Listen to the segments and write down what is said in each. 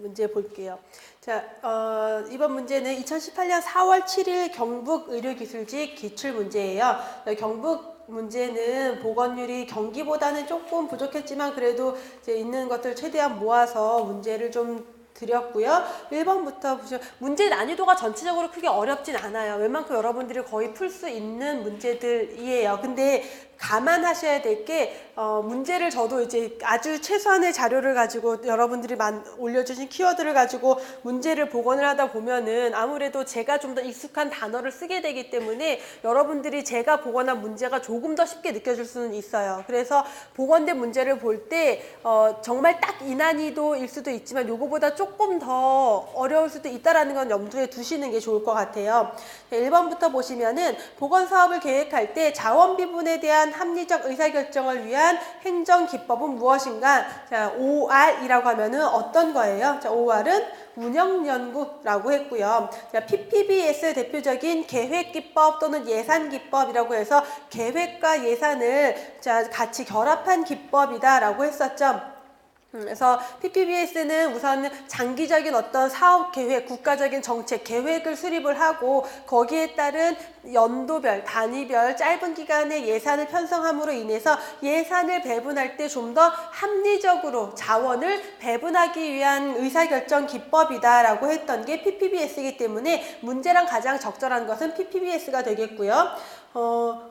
문제 볼게요. 자, 이번 문제는 2018년 4월 7일 경북의료기술직 기출문제예요. 경북 문제는 보건율이 경기보다는 조금 부족했지만 그래도 이제 있는 것들 최대한 모아서 문제를 좀 드렸고요. 1번부터 보시면 문제 난이도가 전체적으로 크게 어렵진 않아요. 웬만큼 여러분들이 거의 풀 수 있는 문제들이에요. 근데 감안하셔야 될 게 문제를 저도 이제 아주 최소한의 자료를 가지고 여러분들이 올려주신 키워드를 가지고 문제를 복원을 하다 보면은 아무래도 제가 좀 더 익숙한 단어를 쓰게 되기 때문에 여러분들이 제가 복원한 문제가 조금 더 쉽게 느껴질 수는 있어요. 그래서 복원된 문제를 볼 때 정말 딱 이 난이도일 수도 있지만 요거보다 조금 더 어려울 수도 있다라는 건 염두에 두시는 게 좋을 것 같아요. 1번부터 보시면은 보건사업을 계획할 때 자원 비분에 대한 합리적 의사결정을 위한 행정기법은 무엇인가? 자, OR이라고 하면은 어떤 거예요? 자, OR은 운영연구라고 했고요. 자, PPBS 대표적인 계획기법 또는 예산기법이라고 해서 계획과 예산을 자, 같이 결합한 기법이다라고 했었죠. 그래서 PPBS는 우선 장기적인 어떤 사업 계획, 국가적인 정책 계획을 수립을 하고 거기에 따른 연도별, 단위별 짧은 기간의 예산을 편성함으로 인해서 예산을 배분할 때 좀 더 합리적으로 자원을 배분하기 위한 의사결정 기법이다라고 했던 게 PPBS이기 때문에 문제랑 가장 적절한 것은 PPBS가 되겠고요.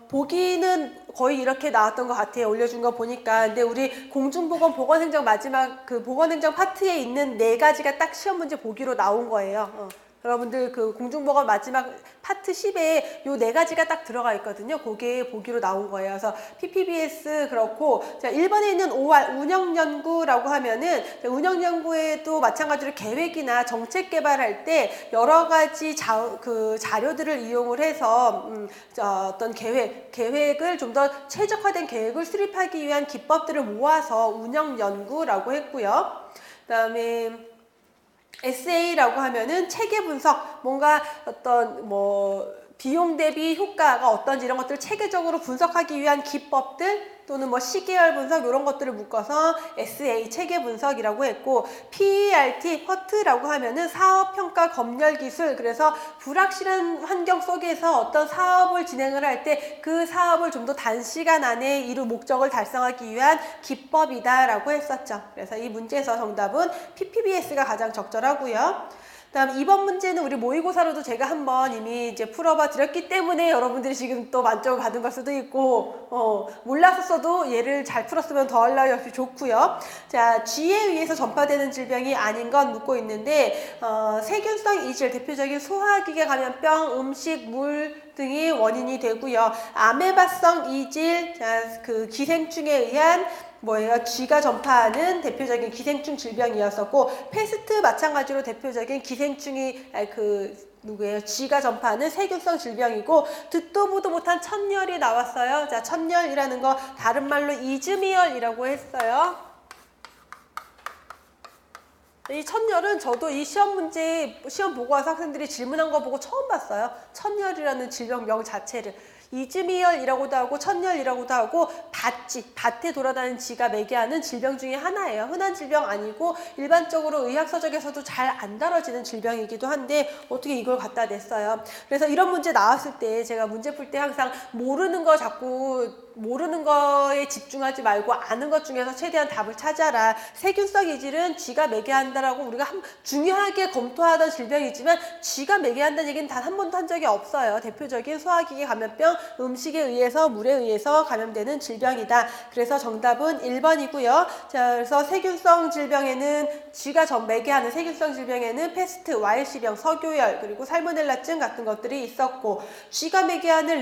보기는 거의 이렇게 나왔던 것 같아요. 올려준 거 보니까. 근데 우리 공중보건 보건행정 마지막 그 보건행정 파트에 있는 4가지가 딱 시험 문제 보기로 나온 거예요. 여러분들 그 공중보건 마지막 파트 10에 요 4가지가 딱 들어가 있거든요. 그게 보기로 나온 거예요. 그래서 PPBS 그렇고, 자, 1번에 있는 OR, 운영연구라고 하면은, 운영연구에도 마찬가지로 계획이나 정책 개발할 때 여러 가지 자료들을 이용을 해서, 어떤 계획을 좀 더 최적화된 계획을 수립하기 위한 기법들을 모아서 운영연구라고 했고요. 그 다음에 SA라고 하면은 체계 분석, 뭔가 어떤 비용 대비 효과가 어떤지 이런 것들을 체계적으로 분석하기 위한 기법들 또는 시계열 분석 이런 것들을 묶어서 SA 체계 분석이라고 했고, PERT 퍼트라고 하면은 사업평가 검열 기술. 그래서 불확실한 환경 속에서 어떤 사업을 진행을 할 때 그 사업을 좀 더 단시간 안에 이룰 목적을 달성하기 위한 기법이다라고 했었죠. 그래서 이 문제에서 정답은 PPBS가 가장 적절하고요. 다음 2번 문제는 우리 모의고사로도 제가 한번 이미 이제 풀어봐 드렸기 때문에 여러분들이 지금 또 만점을 받은 걸 수도 있고 몰랐었어도 얘를 잘 풀었으면 더할 역시 좋고요. 자, 쥐에 의해서 전파되는 질병이 아닌 건 묻고 있는데 세균성 이질 대표적인 소화기계 감염병, 음식, 물 등이 원인이 되고요. 아메바성 이질, 자, 그 기생충에 의한 쥐가 전파하는 대표적인 기생충 질병이었었고, 패스트 마찬가지로 대표적인 기생충이 누구예요? 쥐가 전파하는 세균성 질병이고, 듣도 보도 못한 천열이 나왔어요. 자, 천열이라는 거 다른 말로 이즈미얼이라고 했어요. 이 천열은 저도 이 시험 보고 와서 학생들이 질문한 거 보고 처음 봤어요. 천열이라는 질병명 자체를. 이즈미열이라고도 하고 천열이라고도 하고 밭에 돌아다니는 쥐가 매개하는 질병 중에 하나예요. 흔한 질병 아니고 일반적으로 의학서적에서도 잘 안 다뤄지는 질병이기도 한데 어떻게 이걸 갖다 냈어요. 그래서 이런 문제 나왔을 때 제가 문제 풀 때 항상 모르는 거에 집중하지 말고 아는 것 중에서 최대한 답을 찾아라. 세균성 이질은 쥐가 매개한다라고 우리가 중요하게 검토하던 질병이지만 쥐가 매개한다는 얘기는 단 한 번도 한 적이 없어요. 대표적인 소화기계 감염병, 음식에 의해서 물에 의해서 감염되는 질병이다. 그래서 정답은 1번이고요. 자, 그래서 세균성 질병에는 쥐가 매개하는 세균성 질병에는 패스트, YC병, 석유열 그리고 살모넬라증 같은 것들이 있었고, 쥐가 매개하는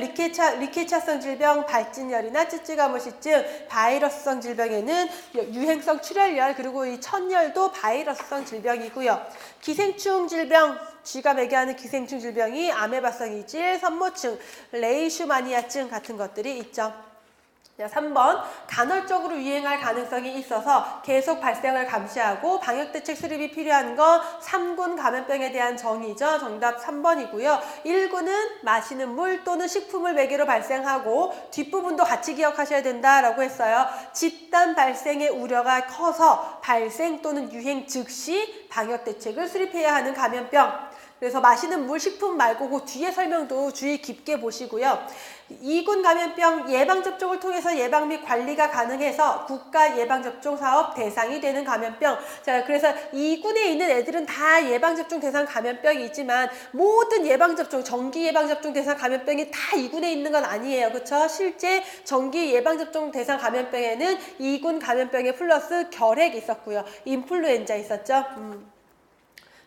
리케차성 질병, 발진열이나 찌찌가무시증, 바이러스성 질병에는 유행성 출혈열 그리고 이 천열도 바이러스성 질병이고요. 기생충 질병, 쥐가 매개하는 기생충 질병이 아메바성 이질, 선모증, 레이슈마니아증 같은 것들이 있죠. 자, 3번 간헐적으로 유행할 가능성이 있어서 계속 발생을 감시하고 방역대책 수립이 필요한 건 3군 감염병에 대한 정의죠. 정답 3번이고요. 1군은 마시는 물 또는 식품을 매개로 발생하고 뒷부분도 같이 기억하셔야 된다라고 했어요. 집단 발생의 우려가 커서 발생 또는 유행 즉시 방역대책을 수립해야 하는 감염병. 그래서 마시는 물, 식품 말고 그 뒤에 설명도 주의 깊게 보시고요. 2군 감염병 예방접종을 통해서 예방 및 관리가 가능해서 국가 예방접종 사업 대상이 되는 감염병. 자, 그래서 2군에 있는 애들은 다 예방접종 대상 감염병이지만 모든 예방접종, 정기 예방접종 대상 감염병이 다 2군에 있는 건 아니에요. 그렇죠? 실제 정기 예방접종 대상 감염병에는 2군 감염병에 플러스 결핵 있었고요. 인플루엔자 있었죠.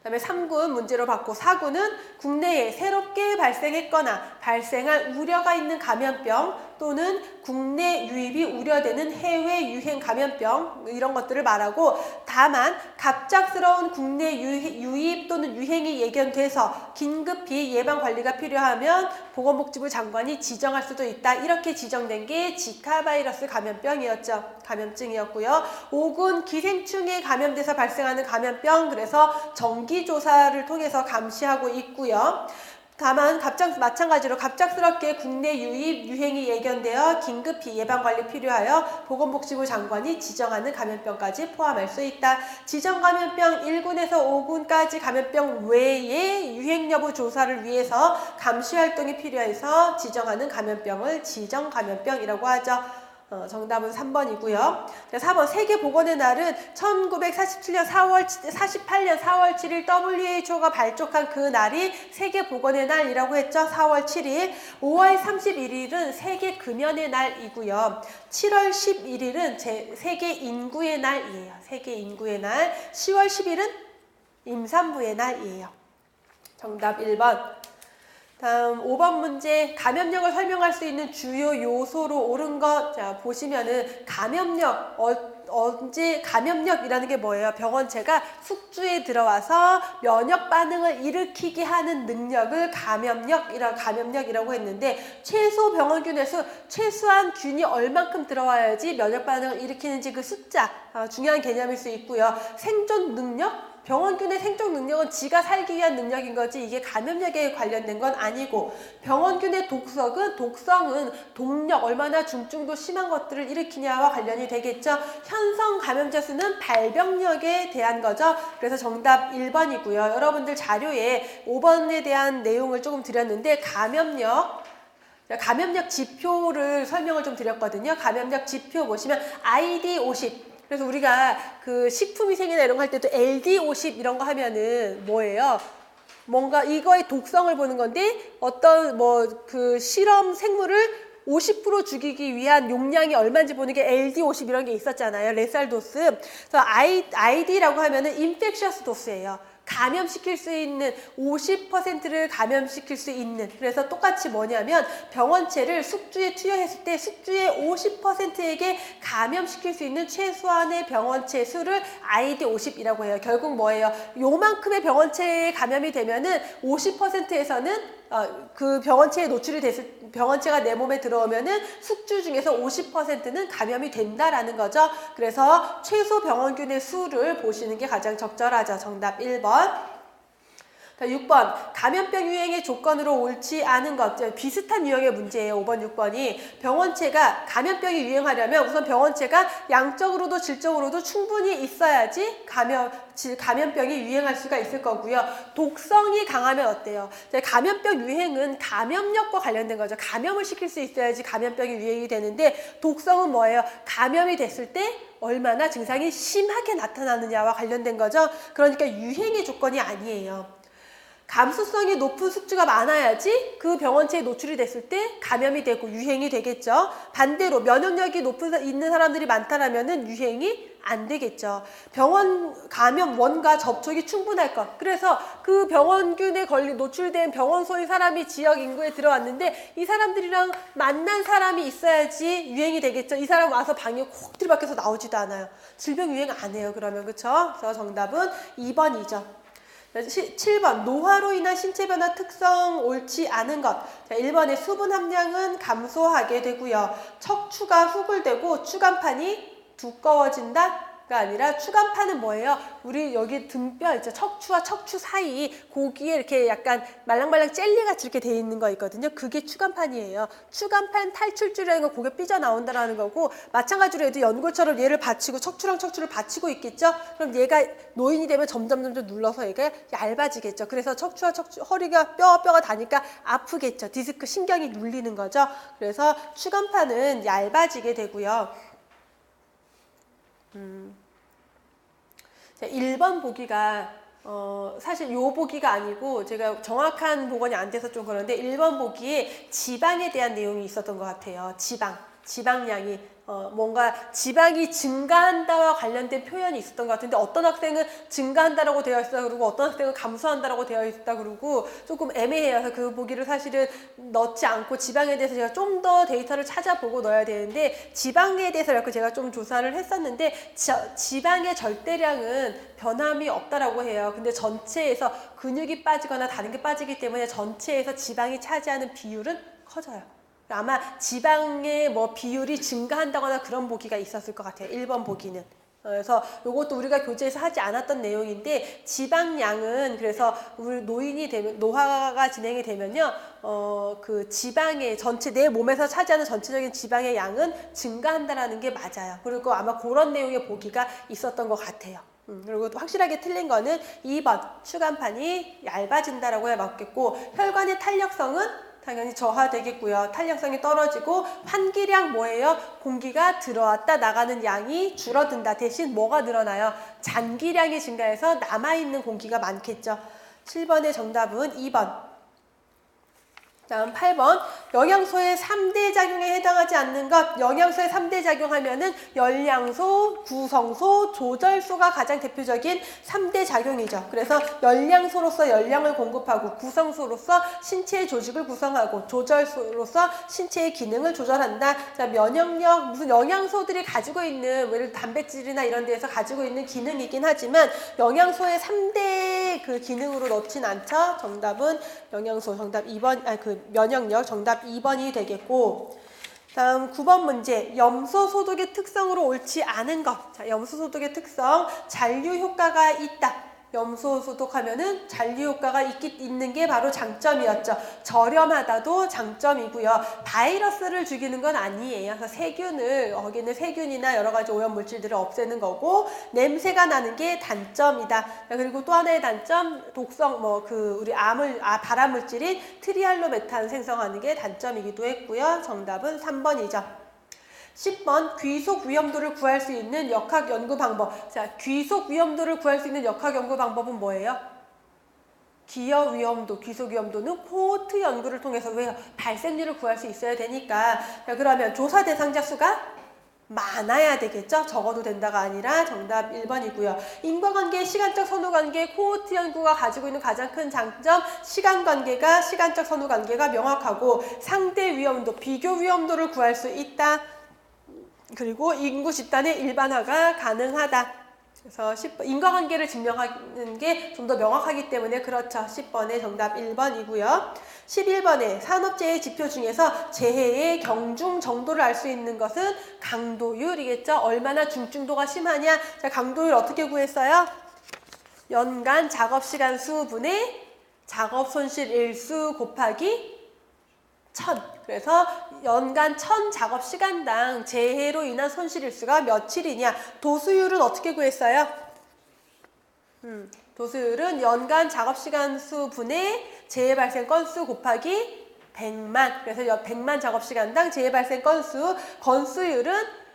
그다음에 3군 문제로 받고 4군은 국내에 새롭게 발생했거나 발생할 우려가 있는 감염병 또는 국내 유입이 우려되는 해외 유행 감염병 이런 것들을 말하고 다만 갑작스러운 국내 유입 또는 유행이 예견돼서 긴급히 예방 관리가 필요하면 보건복지부 장관이 지정할 수도 있다. 이렇게 지정된 게 지카 바이러스 감염병이었죠. 감염증이었고요. 5군 기생충에 감염돼서 발생하는 감염병 그래서 정기조사를 통해서 감시하고 있고요. 다만 마찬가지로 갑작스럽게 국내 유입, 유행이 예견되어 긴급히 예방관리 필요하여 보건복지부 장관이 지정하는 감염병까지 포함할 수 있다. 지정 감염병 1군에서 5군까지 감염병 외에 유행 여부 조사를 위해서 감시활동이 필요해서 지정하는 감염병을 지정 감염병이라고 하죠. 정답은 3번이고요. 4번 세계보건의 날은 1948년 4월 7일 WHO가 발족한 그 날이 세계보건의 날이라고 했죠. 4월 7일. 5월 31일은 세계금연의 날이고요. 7월 11일은 세계인구의 날이에요. 세계인구의 날. 10월 10일은 임산부의 날이에요. 정답 1번. 다음 5번 문제 감염력을 설명할 수 있는 주요 요소로 옳은 것. 자, 보시면은 감염력 언제 감염력이라는 게 뭐예요? 병원체가 숙주에 들어와서 면역 반응을 일으키게 하는 능력을 감염력이라고 했는데 최소 병원균의 수, 최소한 균이 얼만큼 들어와야지 면역 반응을 일으키는지 그 숫자 중요한 개념일 수 있고요. 생존 능력 병원균의 생존 능력은 지가 살기 위한 능력인 거지 이게 감염력에 관련된 건 아니고 병원균의 독성은 동력 얼마나 중증도 심한 것들을 일으키냐와 관련이 되겠죠. 현성 감염자 수는 발병력에 대한 거죠. 그래서 정답 1번이고요. 여러분들 자료에 5번에 대한 내용을 조금 드렸는데 감염력 지표를 설명을 좀 드렸거든요. 감염력 지표 보시면 ID50 그래서 우리가 그 식품위생이나 이런 거 할 때도 LD50 이런 거 하면은 뭐예요? 뭔가 이거의 독성을 보는 건데 어떤 그 실험 생물을 50% 죽이기 위한 용량이 얼마인지 보는 게 LD50 이런 게 있었잖아요. 레살도스. 그래서 ID라고 하면은 인펙셔스 도스예요. 감염시킬 수 있는 50%를 감염시킬 수 있는 그래서 똑같이 뭐냐면 병원체를 숙주에 투여했을 때 숙주의 50%에게 감염시킬 수 있는 최소한의 병원체 수를 ID50이라고 해요. 결국 뭐예요? 요만큼의 병원체에 감염이 되면은 50%에서는 그 병원체에 노출이 병원체가 내 몸에 들어오면은 숙주 중에서 50%는 감염이 된다라는 거죠. 그래서 최소 병원균의 수를 보시는 게 가장 적절하죠. 정답 1번. 6번 감염병 유행의 조건으로 옳지 않은 것 비슷한 유형의 문제예요. 5번 6번이 병원체가 감염병이 유행하려면 우선 병원체가 양적으로도 질적으로도 충분히 있어야지 감염병이 유행할 수가 있을 거고요. 독성이 강하면 어때요? 감염병 유행은 감염력과 관련된 거죠. 감염을 시킬 수 있어야지 감염병이 유행이 되는데 독성은 뭐예요? 감염이 됐을 때 얼마나 증상이 심하게 나타나느냐와 관련된 거죠. 그러니까 유행의 조건이 아니에요. 감수성이 높은 숙주가 많아야지 그 병원체에 노출이 됐을 때 감염이 되고 유행이 되겠죠. 반대로 면역력이 있는 사람들이 많다라면은 유행이 안 되겠죠. 병원 감염원과 접촉이 충분할 것. 그래서 그 병원균에 노출된 병원소의 사람이 지역 인구에 들어왔는데 이 사람들이랑 만난 사람이 있어야지 유행이 되겠죠. 이 사람 와서 방에 콕 들이박혀서 나오지도 않아요. 질병 유행 안 해요. 그러면 그렇죠? 그래서 정답은 2번이죠. 7번 노화로 인한 신체 변화 특성 옳지 않은 것. 자, 1번에 수분 함량은 감소하게 되고요. 척추가 후굴되고 추간판이 두꺼워진다. 가 아니라 추간판은 뭐예요? 우리 여기 등뼈 있죠? 척추와 척추 사이 고기에 이렇게 약간 말랑말랑 젤리같이 이렇게 돼 있는 거 있거든요. 그게 추간판이에요. 추간판 탈출줄이라는 건 고개 삐져나온다라는 거고, 마찬가지로 얘도 연골처럼 얘를 받치고 척추랑 척추를 받치고 있겠죠? 그럼 얘가 노인이 되면 점점 눌러서 얘가 얇아지겠죠. 그래서 척추와 척추, 허리가 뼈가 닿으니까 아프겠죠. 디스크 신경이 눌리는 거죠. 그래서 추간판은 얇아지게 되고요. 자, 1번 보기가 사실 요 보기가 아니고 제가 정확한 복원이 안 돼서 좀 그런데 1번 보기에 지방에 대한 내용이 있었던 것 같아요. 지방량이 뭔가 지방이 증가한다와 관련된 표현이 있었던 것 같은데, 어떤 학생은 증가한다라고 되어 있다 그러고 어떤 학생은 감소한다라고 되어 있다 그러고 조금 애매해요. 그래서 그 보기를 사실은 넣지 않고 지방에 대해서 제가 좀 더 데이터를 찾아보고 넣어야 되는데, 지방에 대해서 이렇게 제가 좀 조사를 했었는데 지방의 절대량은 변함이 없다라고 해요. 근데 전체에서 근육이 빠지거나 다른 게 빠지기 때문에 전체에서 지방이 차지하는 비율은 커져요. 아마 지방의 뭐 비율이 증가한다거나 그런 보기가 있었을 것 같아요. 1번 보기는. 그래서 이것도 우리가 교재에서 하지 않았던 내용인데, 지방량은 그래서 우리 노인이 되면, 노화가 진행이 되면요, 그 지방의 전체 내 몸에서 차지하는 전체적인 지방의 양은 증가한다라는 게 맞아요. 그리고 아마 그런 내용의 보기가 있었던 것 같아요. 그리고 확실하게 틀린 거는 2번 추간판이 얇아진다라고 해 맞겠고, 혈관의 탄력성은 당연히 저하되겠고요. 탄력성이 떨어지고, 환기량 뭐예요? 공기가 들어왔다 나가는 양이 줄어든다. 대신 뭐가 늘어나요? 잔기량이 증가해서 남아있는 공기가 많겠죠. 7번의 정답은 2번. 다음 8번, 영양소의 3대 작용에 해당하지 않는 것. 영양소의 3대 작용하면은 열량소, 구성소, 조절소가 가장 대표적인 3대 작용이죠. 그래서 열량소로서 열량을 공급하고, 구성소로서 신체의 조직을 구성하고, 조절소로서 신체의 기능을 조절한다. 자, 면역력, 무슨 영양소들이 가지고 있는, 예를 들어 단백질이나 이런 데에서 가지고 있는 기능이긴 하지만 영양소의 3대 그 기능으로 넣진 않죠. 정답은 영양소, 정답 2번, 면역력, 정답 2번이 되겠고, 다음 9번 문제, 염소 소독의 특성으로 옳지 않은 것. 자, 염소 소독의 특성, 잔류 효과가 있다. 염소 소독하면은 잔류 효과가 있는 게 바로 장점이었죠. 저렴하다도 장점이고요. 바이러스를 죽이는 건 아니에요. 그래서 세균을, 거기는 세균이나 여러 가지 오염 물질들을 없애는 거고, 냄새가 나는 게 단점이다. 그리고 또 하나의 단점, 독성, 우리 발암 물질인 트리알로메탄 생성하는 게 단점이기도 했고요. 정답은 3번이죠. 10번, 귀속 위험도를 구할 수 있는 역학 연구 방법. 자, 귀속 위험도를 구할 수 있는 역학 연구 방법은 뭐예요? 기여 위험도, 귀속 위험도는 코호트 연구를 통해서, 왜요? 발생률을 구할 수 있어야 되니까. 자, 그러면 조사 대상자 수가 많아야 되겠죠? 적어도 된다가 아니라 정답 1번이고요. 인과관계, 시간적 선후관계, 코호트 연구가 가지고 있는 가장 큰 장점, 시간적 선후관계가 명확하고, 상대 위험도, 비교 위험도를 구할 수 있다. 그리고 인구 집단의 일반화가 가능하다. 그래서 10번, 인과관계를 증명하는 게 좀 더 명확하기 때문에 그렇죠. 10번의 정답 1번이고요. 11번에 산업재해 지표 중에서 재해의 경중 정도를 알 수 있는 것은 강도율이겠죠. 얼마나 중증도가 심하냐. 자, 강도율 어떻게 구했어요? 연간 작업시간 수 분의 작업 손실 일수 곱하기 1000. 그래서 연간 1000 작업시간당 재해로 인한 손실일수가 며칠이냐. 도수율은 어떻게 구했어요? 도수율은 연간 작업시간 수 분의 재해 발생 건수 곱하기 100만. 그래서 100만 작업시간당 재해 발생 건수율은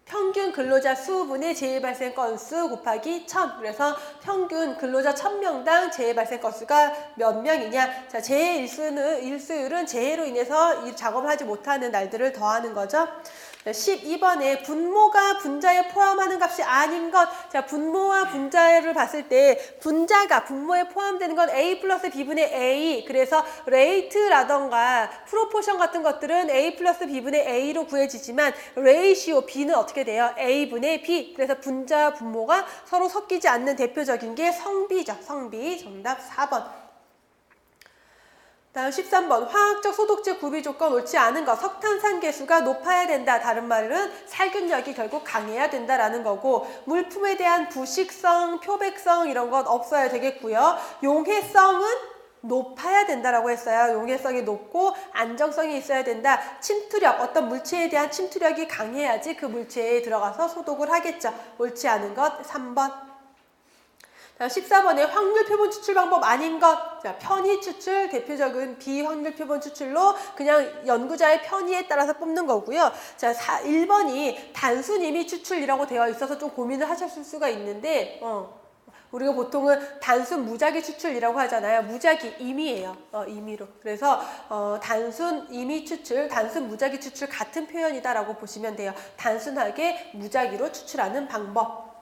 평균 근로자 수분의 재해 발생 건수 곱하기 1000. 그래서 평균 근로자 1000명당 재해 발생 건수가 몇 명이냐. 자, 재해 일수율은 재해로 인해서 이 작업을 하지 못하는 날들을 더하는 거죠. 12번에 분모가 분자에 포함하는 값이 아닌 것. 자, 분모와 분자를 봤을 때 분자가 분모에 포함되는 건 A 플러스 B분의 A. 그래서 레이트라던가 프로포션 같은 것들은 A 플러스 B분의 A로 구해지지만 레이시오 B는 어떻게 돼요? A분의 B. 그래서 분자 분모가 서로 섞이지 않는 대표적인 게 성비죠. 성비. 정답 4번. 다음 13번 화학적 소독제 구비 조건 옳지 않은 것. 석탄산 계수가 높아야 된다. 다른 말은 살균력이 결국 강해야 된다라는 거고 물품에 대한 부식성, 표백성 이런 것 없어야 되겠고요. 용해성은 높아야 된다라고 했어요. 용해성이 높고 안정성이 있어야 된다. 침투력, 어떤 물체에 대한 침투력이 강해야지 그 물체에 들어가서 소독을 하겠죠. 옳지 않은 것 3번. 14번에 확률 표본 추출 방법 아닌 것. 자, 편의 추출, 대표적인 비확률 표본 추출로 그냥 연구자의 편의에 따라서 뽑는 거고요. 자, 1번이 단순 임의 추출이라고 되어 있어서 좀 고민을 하셨을 수가 있는데 우리가 보통은 단순 무작위 추출이라고 하잖아요. 무작위, 임의예요. 임의로. 그래서 단순 임의 추출, 단순 무작위 추출 같은 표현이다라고 보시면 돼요. 단순하게 무작위로 추출하는 방법.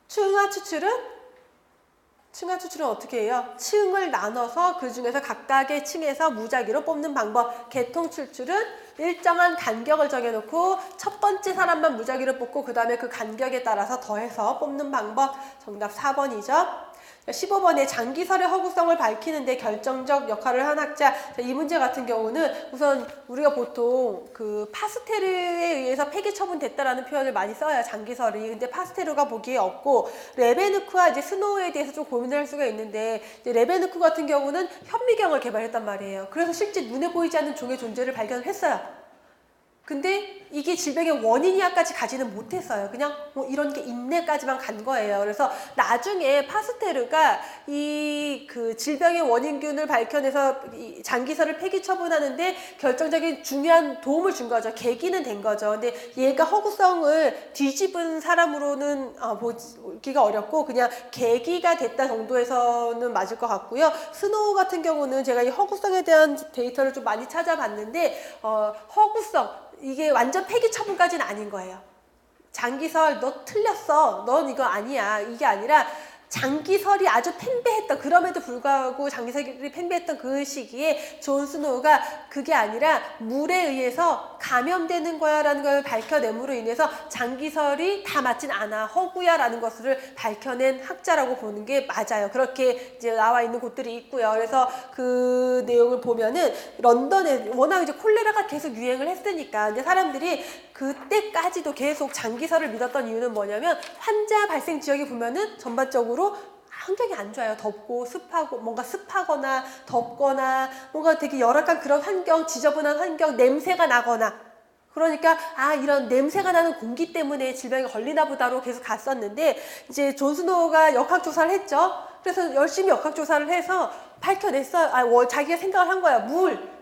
층화 추출은 어떻게 해요? 층을 나눠서 그 중에서 각각의 층에서 무작위로 뽑는 방법. 계통 추출은 일정한 간격을 정해놓고 첫 번째 사람만 무작위로 뽑고 그 다음에 그 간격에 따라서 더해서 뽑는 방법. 정답 4번이죠. 15번에 장기설의 허구성을 밝히는데 결정적 역할을 한 학자. 이 문제 같은 경우는 우선 우리가 보통 그 파스테르에 의해서 폐기 처분됐다라는 표현을 많이 써요. 장기설이. 근데 파스테르가 보기에 없고 레베누크와 이제 스노우에 대해서 좀 고민을 할 수가 있는데 이제 레베누크 같은 경우는 현미경을 개발했단 말이에요. 그래서 실제 눈에 보이지 않는 종의 존재를 발견을 했어요. 근데 이게 질병의 원인이야까지 가지는 못했어요. 그냥 뭐 이런 게 있네까지만 간 거예요. 그래서 나중에 파스테르가 이 그 질병의 원인균을 밝혀내서 이 장기설을 폐기 처분하는데 결정적인 중요한 도움을 준 거죠. 계기는 된 거죠. 근데 얘가 허구성을 뒤집은 사람으로는 보기가 어렵고 그냥 계기가 됐다 정도에서는 맞을 것 같고요. 스노우 같은 경우는 제가 이 허구성에 대한 데이터를 좀 많이 찾아봤는데 허구성 이게 완전 폐기 처분까지는 아닌 거예요. 장기설 너 틀렸어. 넌 이거 아니야. 이게 아니라 장기설이 아주 팽배했던 그럼에도 불구하고 장기설이 팽배했던 그 시기에 존 스노우가 그게 아니라 물에 의해서 감염되는 거야 라는 걸 밝혀냄으로 인해서 장기설이 다 맞진 않아 허구야 라는 것을 밝혀낸 학자라고 보는 게 맞아요. 그렇게 이제 나와 있는 곳들이 있고요. 그래서 그 내용을 보면은 런던에 워낙 이제 콜레라가 계속 유행을 했으니까 근데 사람들이 그때까지도 계속 장기설을 믿었던 이유는 뭐냐면 환자 발생 지역에 보면은 전반적으로 환경이 안 좋아요. 덥고 습하고 뭔가 습하거나 덥거나 뭔가 되게 열악한 그런 환경, 지저분한 환경, 냄새가 나거나 그러니까 이런 냄새가 나는 공기 때문에 질병에 걸리나 보다로 계속 갔었는데 이제 존 스노우가 역학조사를 했죠. 그래서 열심히 역학조사를 해서 밝혀냈어요. 자기가 생각을 한 거야.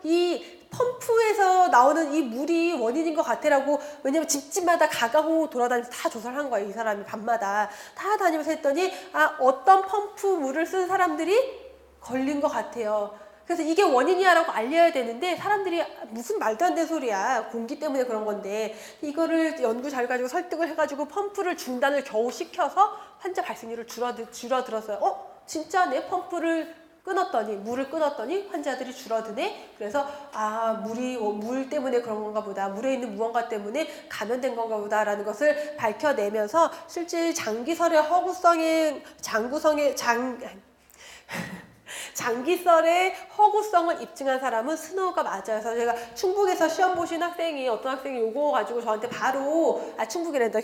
이 펌프에서 나오는 이 물이 원인인 것 같아라고. 왜냐면 집집마다 가가호 돌아다니면서 다 조사를 한 거예요. 이 사람이 밤마다 다 다니면서 했더니 어떤 펌프 물을 쓴 사람들이 걸린 것 같아요. 그래서 이게 원인이야 라고 알려야 되는데 사람들이 무슨 말도 안 되는 소리야. 공기 때문에 그런 건데 이거를 연구 잘 가지고 설득을 해가지고 펌프를 중단을 겨우 시켜서 환자 발생률을 줄어들었어요. 진짜 내 펌프를 물을 끊었더니 환자들이 줄어드네. 그래서 물 때문에 그런 건가 보다. 물에 있는 무언가 때문에 감염된 건가 보다라는 것을 밝혀내면서 실제 장기설의 장기설의 허구성을 입증한 사람은 스노우가 맞아요. 그래서 제가 충북에서 시험 보신 어떤 학생이 요거 가지고 저한테 바로 충북이란다.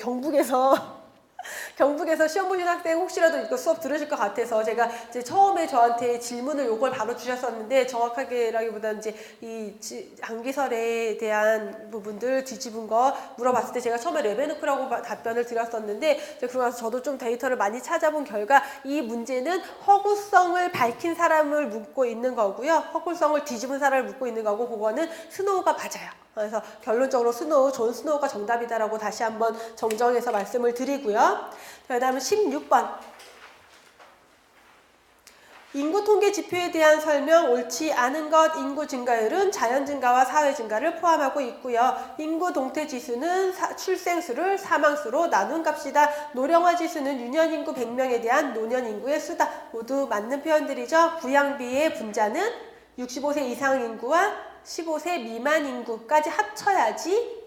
경북에서 시험 보신 학생 혹시라도 이거 수업 들으실 것 같아서 제가 이제 처음에 저한테 질문을 요걸 바로 주셨었는데 정확하게라기보다는 이제 이 장기설에 대한 부분들 뒤집은 거 물어봤을 때 제가 처음에 레베누크라고 답변을 드렸었는데 그러고 나서 저도 좀 데이터를 많이 찾아본 결과 이 문제는 허구성을 밝힌 사람을 묻고 있는 거고요. 허구성을 뒤집은 사람을 묻고 있는 거고 그거는 스노우가 맞아요. 그래서 결론적으로 존 스노우가 정답이다라고 다시 한번 정정해서 말씀을 드리고요. 그 다음에 16번. 인구 통계 지표에 대한 설명, 옳지 않은 것, 인구 증가율은 자연 증가와 사회 증가를 포함하고 있고요. 인구 동태 지수는 출생수를 사망수로 나눈 값이다. 노령화 지수는 유년 인구 100명에 대한 노년 인구의 수다. 모두 맞는 표현들이죠. 부양비의 분자는 65세 이상 인구와 15세 미만 인구까지 합쳐야지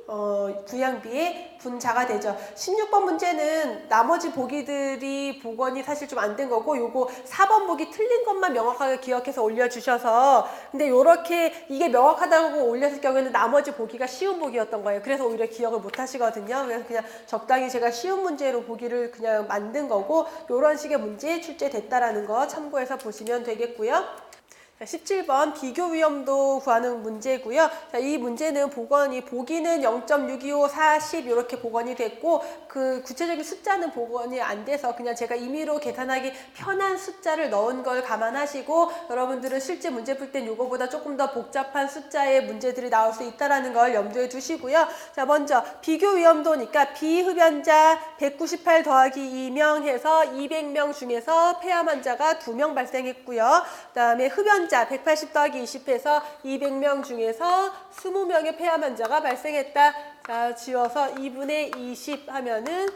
부양비의 분자가 되죠. 16번 문제는 나머지 보기들이 복원이 사실 좀 안 된 거고 요거 4번 보기 틀린 것만 명확하게 기억해서 올려주셔서 근데 요렇게 이게 명확하다고 올렸을 경우에는 나머지 보기가 쉬운 보기였던 거예요. 그래서 오히려 기억을 못 하시거든요. 그래서 그냥 적당히 제가 쉬운 문제로 보기를 그냥 만든 거고 요런 식의 문제 출제됐다라는 거 참고해서 보시면 되겠고요. 17번 비교 위험도 구하는 문제고요. 자, 이 문제는 보기는 0.625, 40 이렇게 복원이 됐고 그 구체적인 숫자는 복원이 안 돼서 그냥 제가 임의로 계산하기 편한 숫자를 넣은 걸 감안하시고 여러분들은 실제 문제 풀 땐 요거보다 조금 더 복잡한 숫자의 문제들이 나올 수 있다는 걸 염두에 두시고요. 자, 먼저 비교 위험도니까 비흡연자 198 더하기 2명 해서 200명 중에서 폐암 환자가 2명 발생했고요. 그 다음에 흡연자 180 더하기 20 해서 200명 중에서 20명의 폐암 환자가 발생했다. 자, 지워서 2분의 20 하면은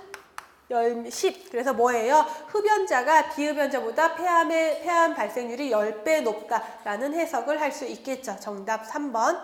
10. 그래서 뭐예요? 흡연자가 비흡연자보다 폐암 발생률이 10배 높다라는 해석을 할 수 있겠죠. 정답 3번.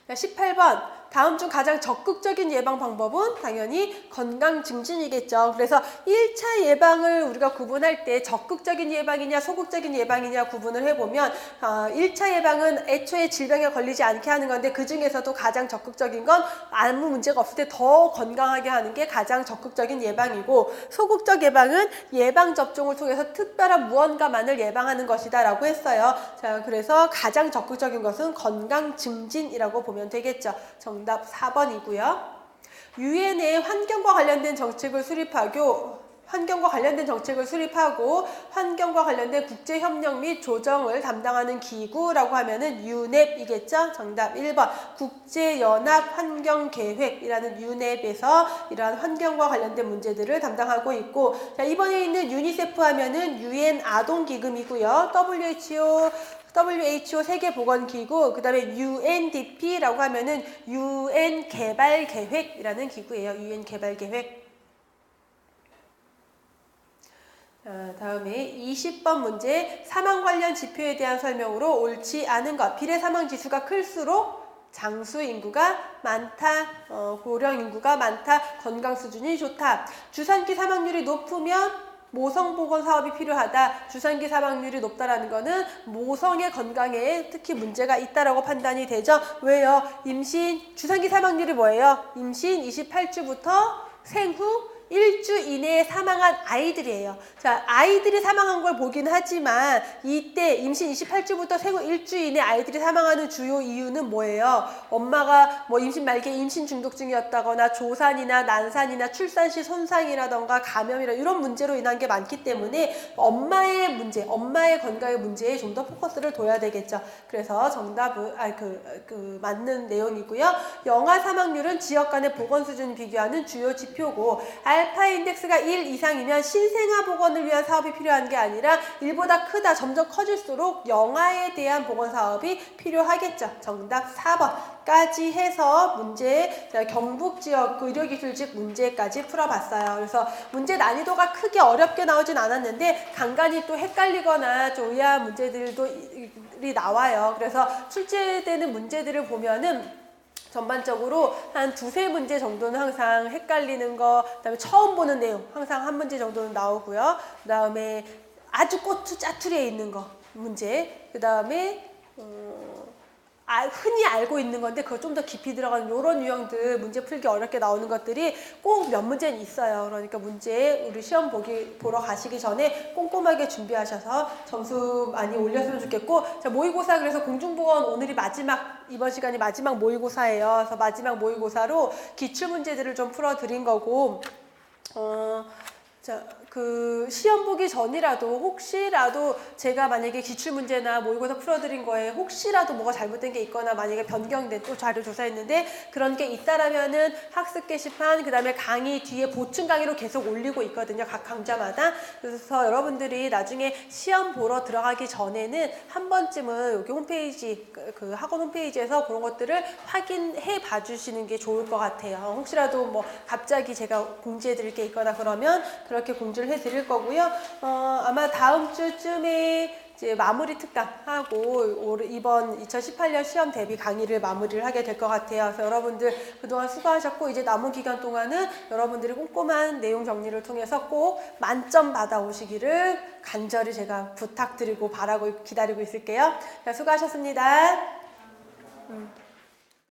자, 18번. 다음 중 가장 적극적인 예방 방법은 당연히 건강 증진이겠죠. 그래서 1차 예방을 우리가 구분할 때 적극적인 예방이냐 소극적인 예방이냐 구분을 해보면 1차 예방은 애초에 질병에 걸리지 않게 하는 건데 그 중에서도 가장 적극적인 건 아무 문제가 없을 때 더 건강하게 하는 게 가장 적극적인 예방이고 소극적 예방은 예방접종을 통해서 특별한 무언가만을 예방하는 것이다 라고 했어요. 자, 그래서 가장 적극적인 것은 건강 증진이라고 보면 되겠죠. 정답 4번이고요. 유엔의 환경과 관련된 정책을 수립하고 환경과 관련된 국제협력 및 조정을 담당하는 기구라고 하면은 UNEP이겠죠? 정답 1번. 국제연합환경계획이라는 UNEP에서 이러한 환경과 관련된 문제들을 담당하고 있고, 자, 이번에 있는 유니세프 하면은 UN 아동기금이고요. WHO 세계보건기구, 그 다음에 UNDP라고 하면은 UN 개발계획이라는 기구예요. UN 개발계획. 다음에 20번 문제 사망 관련 지표에 대한 설명으로 옳지 않은 것. 비례 사망 지수가 클수록 장수 인구가 많다, 고령 인구가 많다, 건강 수준이 좋다. 주산기 사망률이 높으면 모성 보건 사업이 필요하다. 주산기 사망률이 높다라는 거는 모성의 건강에 특히 문제가 있다라고 판단이 되죠. 왜요? 주산기 사망률이 뭐예요? 임신 28주부터 생후 1주 이내에 사망한 아이들이에요. 자, 아이들이 사망한 걸 보긴 하지만 이때 임신 28주부터 생후 1주 이내 아이들이 사망하는 주요 이유는 뭐예요? 엄마가 뭐 임신 말기에 임신 중독증이었다거나 조산이나 난산이나 출산 시 손상이라던가 감염이라 이런 문제로 인한 게 많기 때문에 엄마의 문제, 엄마의 건강의 문제에 좀 더 포커스를 둬야 되겠죠. 그래서 정답은 맞는 내용이고요. 영아 사망률은 지역 간의 보건 수준을 비교하는 주요 지표고 알파 인덱스가 1 이상이면 신생아 보건을 위한 사업이 필요한 게 아니라 1보다 크다, 점점 커질수록 영아에 대한 보건 사업이 필요하겠죠. 정답 4번까지 해서 문제, 경북 지역 의료기술직 문제까지 풀어봤어요. 그래서 문제 난이도가 크게 어렵게 나오진 않았는데 간간히 또 헷갈리거나 좀 의아한 문제들도 나와요. 그래서 출제되는 문제들을 보면은 전반적으로 한 2-3문제 정도는 항상 헷갈리는 거, 그 다음에 처음 보는 내용 항상 한 문제 정도는 나오고요. 그 다음에 아주 꼬투 짜투리에 있는 거 문제, 그 다음에 흔히 알고 있는 건데 그거 좀 더 깊이 들어가는 이런 유형들 문제 풀기 어렵게 나오는 것들이 꼭 몇 문제는 있어요. 그러니까 문제 우리 시험 보러 가시기 전에 꼼꼼하게 준비하셔서 점수 많이 올렸으면 좋겠고, 자, 모의고사 그래서 공중보건 오늘이 이번 시간이 마지막 모의고사예요. 그래서 마지막 모의고사로 기출문제들을 좀 풀어드린 거고, 자, 그 시험 보기 전이라도 혹시라도 제가 만약에 기출문제나 모의고사 풀어드린 거에 혹시라도 뭐가 잘못된 게 있거나 만약에 변경된 또 자료 조사했는데 그런 게 있다라면은 학습 게시판 그다음에 강의 뒤에 보충 강의로 계속 올리고 있거든요. 각 강좌마다. 그래서 여러분들이 나중에 시험 보러 들어가기 전에는 한 번쯤은 여기 홈페이지 그 학원 홈페이지에서 그런 것들을 확인해 봐주시는 게 좋을 것 같아요. 혹시라도 뭐 갑자기 제가 공지해 드릴 게 있거나 그러면 그렇게 공지를 해 드릴 거고요. 아마 다음 주쯤에 이제 마무리 특강하고 이번 2018년 시험 대비 강의를 마무리를 하게 될 것 같아요. 그래서 여러분들 그동안 수고하셨고 이제 남은 기간 동안은 여러분들이 꼼꼼한 내용 정리를 통해서 꼭 만점 받아오시기를 간절히 제가 부탁드리고 바라고 기다리고 있을게요. 수고하셨습니다.